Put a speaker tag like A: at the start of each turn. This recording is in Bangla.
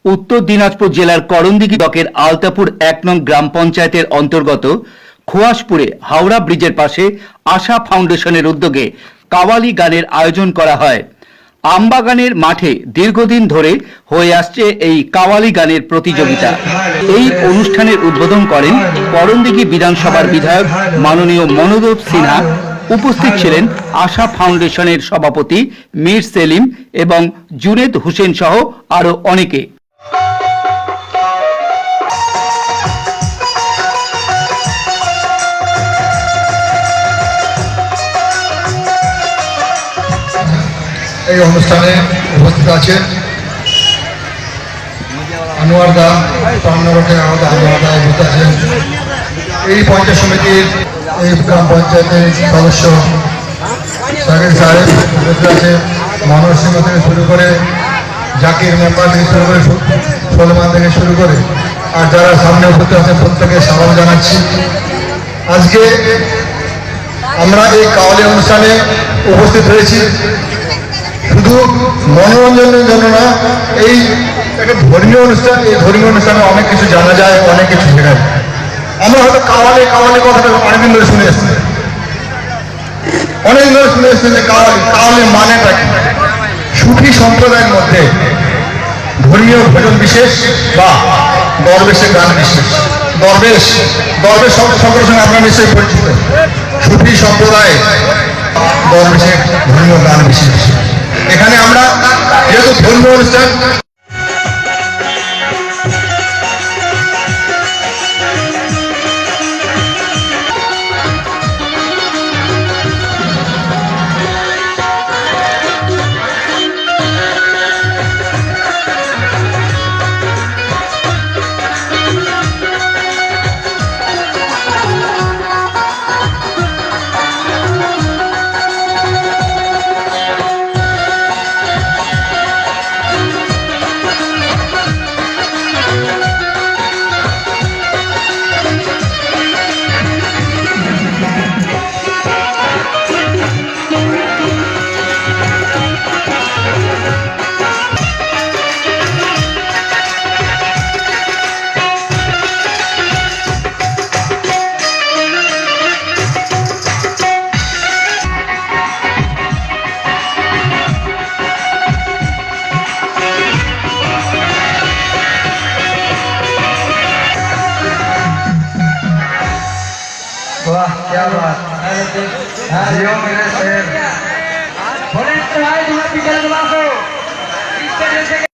A: উত্তর দিনাজপুর জেলার করণদিঘি ব্লকের আলতাপুর ১ নং গ্রাম পঞ্চায়েতের অন্তর্গত খোয়াশপুরে হাওড়া ব্রিজের পাশে আশা ফাউন্ডেশনের উদ্যোগে কাওয়ালি গানের আয়োজন করা হয়। আমবাগানের মাঠে দীর্ঘদিন ধরে হয়ে আসছে এই কাওয়ালি গানের প্রতিযোগিতা। এই অনুষ্ঠানের উদ্বোধন করেন করণদিঘি বিধানসভার বিধায়ক মাননীয় মনোদোপ সিনহা। উপস্থিত ছিলেন আশা ফাউন্ডেশনের সভাপতি মীর সেলিম এবং জুনেদ হোসেন সহ আরো অনেকে।
B: এই অনুষ্ঠানে উপস্থিত আছেন আনোয়ার দা, রান্নাঘাটে আমাদের আনোয়ার দা উপস্থিত আছেন। এই পঞ্চায়েত সমিতির এই গ্রাম পঞ্চায়েতের সদস্য সাকিব সাহেব উপস্থিত আছেন। মনোজ সিংহ থেকে শুরু করে জাকির মেম্বার থেকে শুরু করে সলমান থেকে শুরু করে আর যারা সামনে উপস্থিত আছেন প্রত্যেকে সালাম জানাচ্ছি। আজকে আমরা এই কাওয়ালি অনুষ্ঠানে উপস্থিত হয়েছি শুধু মনোরঞ্জনের জন্য না, এই একটা ধর্মীয় অনুষ্ঠান। এই ধর্মীয় অনুষ্ঠানে অনেক কিছু জানা যায়, অনেক কিছু শেখা যায়। আমরা হয়তো কাওয়ালি কাওয়ালি কথাটা অনেকদিন ধরে শুনে এসছি, অনেকদিন ধরে শুনে এসছি যে কাওয়ালি কাওয়ালির মানেটা কি। সুফি সম্প্রদায়ের মধ্যে ধর্মীয় ভজন বিশেষ বা দরবেশের গান বিশেষ। দরবেশ দরবেশ সকলের সঙ্গে আপনার নিশ্চয়ই পরিচিত। সুফি সম্প্রদায় দরবেশের ধর্মীয় গান বিশেষ। এখানে আমরা যেহেতু ধর্মীয় অনুষ্ঠান,
C: वाह क्या बात जियो मेरे शेर।